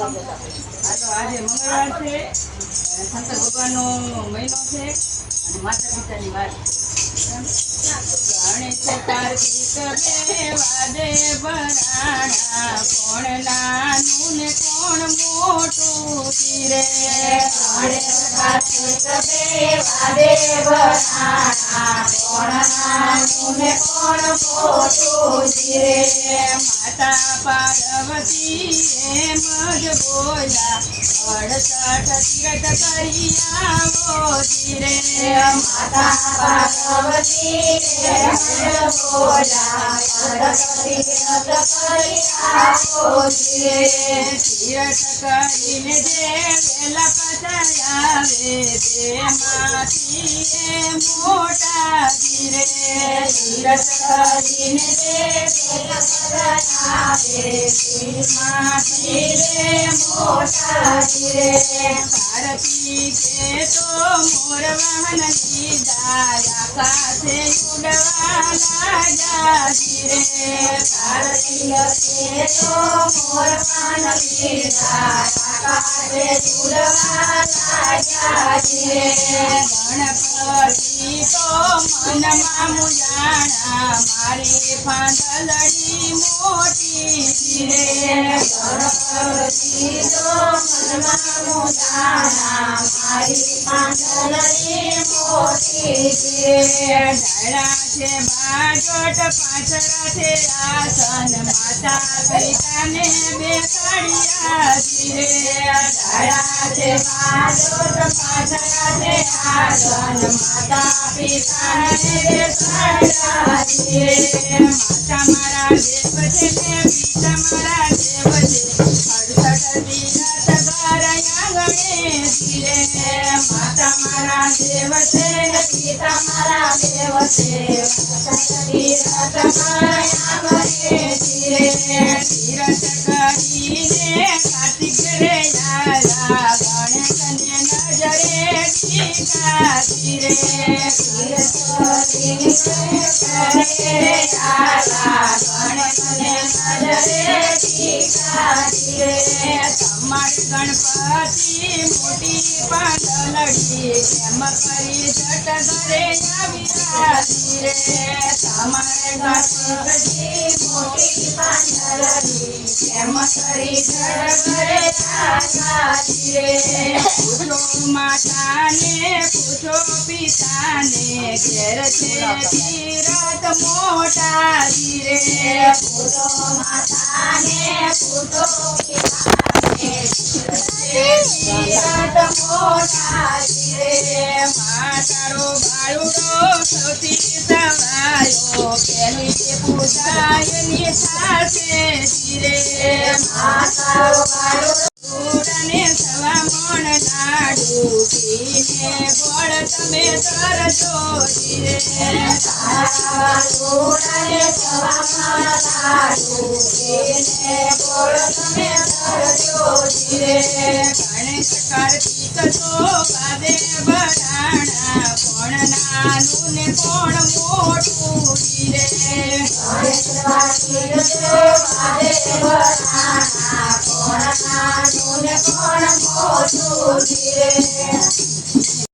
આજે મંગળવાર છે, શંકર ભગવાનનો મહિનો છે અને માતા પિતાની વાત ગણેશ કાર્તિક વાદે ભરાણા કોણ નાનું ને કોણ મોટું રે ગણેશ કાર્તિક વાદે ભરાણા કોણ નાનું ને કોણ મોટું રે માતા પાર્વતી એમ જ બોલ્યા 68 તીરથ કરી આવો રે માતા પાર્વતી એમ જ બોલ્યા 68 તીરથ કરી આવો રે તીરથ કરીને જે વેલા પાછા આવે તેમાંથી એ મોટા રે તીરથ કરીને જે વેલા પાછા આવે તેમાંથી રે મોટા રે ભારતી કે તો મોર વાહન લીધા આકાશે ઉડવા લાગ્યા રે ભારતીય કે તો મોર પાન લીધા આકાશે ઉડવા લાગ્યા રે ગણપતિ તો મનમાં મુજાણા મારી પાંદલડી મોટી રે ગણપતિ તો મનમાં મુજાણા મારી પાંદલડી મોટી રે ઢળા છે બાજોટ પાછળ છે આસન માતા પિતાને બેસાડ્યા રે ઢળા છે બાજોટ પાછળ છે આસન માતા પિતાને બેસાડ્યા રે માતા મારા દેવ છે ને પિતા મારા દેવ છે 68 તીરથ ભરાયા ગણેશ રે માતા મારા દેવ છે પિતા મારા દેવ છે 68 તીરથ ભરાયા ગણેશ રે તીરથ કરીને કાર્તિક રે આયા ગણેશને નજરે ટીકાતી રે તીરથ કરીને કરે આલા ગણેશને નજરે ટીકાતી રે તમાર ગણપતિ મોટી પાંદલડી કેમ કરી જટ ઘરે આવ્યા રે તમાર ગણપતિ મોટી પાંદલડી કેમ કરી જડ ઘરે આવ્યા રે પૂછો માતાને પૂછો પિતાને ઘેર છે તીરથ મોટા રે પૂછો માતાને પૂછો પિતાને તીરથ મોટા રે માતારો બાળુડો સૌથી સવાયો પહેલી પૂજા એની સાથે રે માતારો બાળો ઉડને સવા મણ લાડુ પીને ગોળ તમે તરજો રે તારા બાળોને સવામાં લાડુ એને બોલ તમે કરજો રે ગણેશ કાર્તિક તો વાદે ભરાણા કોણ નાનું ને કોણ મોટું રે ગણેશ કાર્તિક વાદે ભરાણા કોણ નાનું ને કોણ મોટું રે